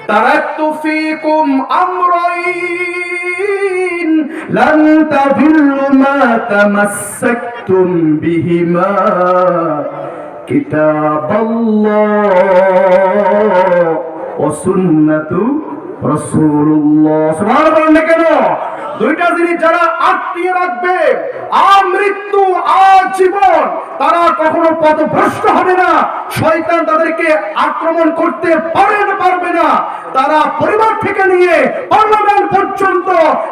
তারাকতু ফীকুম আমরাইন লান তাদিল্লু মা তামাসসাকতুম বিহিমা কিতাবাল্লাহ ওয়া সুন্নাতু রাসূলুল্লাহ। সুবহানাল্লাহ। বলেন কেন? দুইটা জিনিস যারা আটকিয়ে রাখবে আমৃত্যু আজীবন, তারা কখনো পথভ্রষ্ট হবে না, শয়তান তাদেরকে আক্রমণ করতে পারবে না। তারা পরিবার থেকে নিয়ে পার্লামেন্ট পর্যন্ত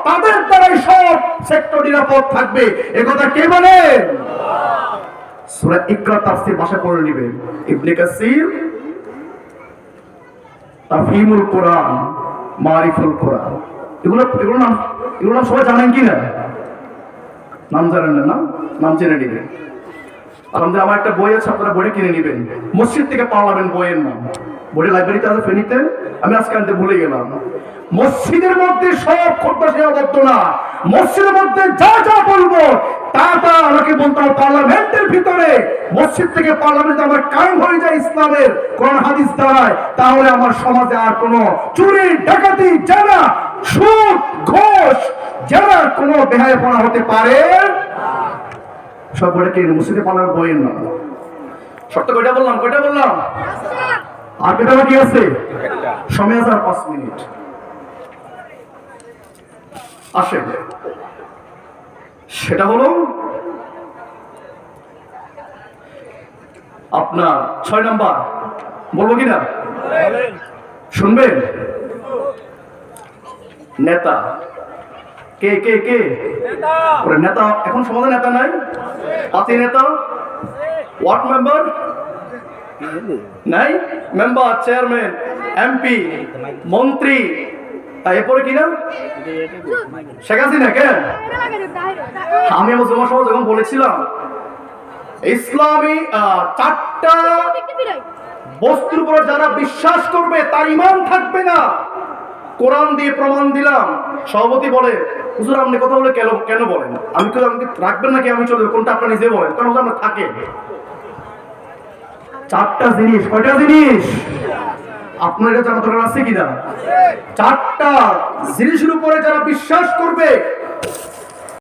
তাদের দ্বারাই সব সেক্টর নিরাপদ থাকবে। একথা কে বলেন? সূরা ইকরা তাফসীর ভাষা পড়ে নেবেন। ইবনে কাসির তাফহিমুল কোরআন, মারিফুল কোরআন, এগুলো নাম সবাই জানেন কি না? নাম জানেন না? নাম জেনে নেবেন। আমাদের আমার একটা বই আছে, আপনারা বই কিনে নেবেন। মসজিদ থেকে পার্লামেন্ট বইয়ের নাম, বইয়ের লাইব্রেরিতে আছে ফেনীতে, আমি আজকে আনতে ভুলে গেলাম। মসজিদের মধ্যে সব খুতবা সীমাবদ্ধ না, মসজিদের মধ্যে যা যা বলবো তা আমাকে বলতে হবে পার্লামেন্টের ভিতরে। মসজিদ থেকে পার্লামেন্ট আমার কায়েম হয়ে যায় ইসলামের কোরআন হাদিস দ্বারায়, তাহলে আমার সমাজে আর কোনো চুরি ডাকাতি জানা সুদ ঘোষ যারা কোনো বেহায়াপনা হতে পারে সব বইটা কিনে মসজিদে পার্লামেন্ট বইয়ের নাম। সত্য কয়টা বললাম? আর কয়টা বাকি আছে? সময় আছে আর 5 মিনিট। আসে, সেটা হলো আপনার 6 নাম্বার। বলবো কিনা? শুনবেন? নেতা কে কে কে? নেতা এখন সমাজে নেতা নাই? আছে নেতা? ওয়ার্ড মেম্বার নাই? মেম্বার, চেয়ারম্যান, এমপি, মন্ত্রী, এরপরে কিনা শেখ হাসিনা। কেন? আমি আমার জমা সভা যখন বলেছিলাম ইসলামী 4টা বস্তুর উপর যারা বিশ্বাস করবে তার ঈমান থাকবে না, কোরআন দিয়ে প্রমাণ দিলাম। সভাপতি বলে, হুজুর আপনি কথা বলে কেন বলেন? আমি কি আমাকে রাখবেন নাকি আমি চলে যাবো? কোনটা আপনারা নিজে বলেন, কারণ আমরা থাকে 4টা জিনিস। কয়টা জিনিস? আপনার এটা জানা দরকার আছে কিনা? 4টা জিনিসের উপরে যারা বিশ্বাস করবে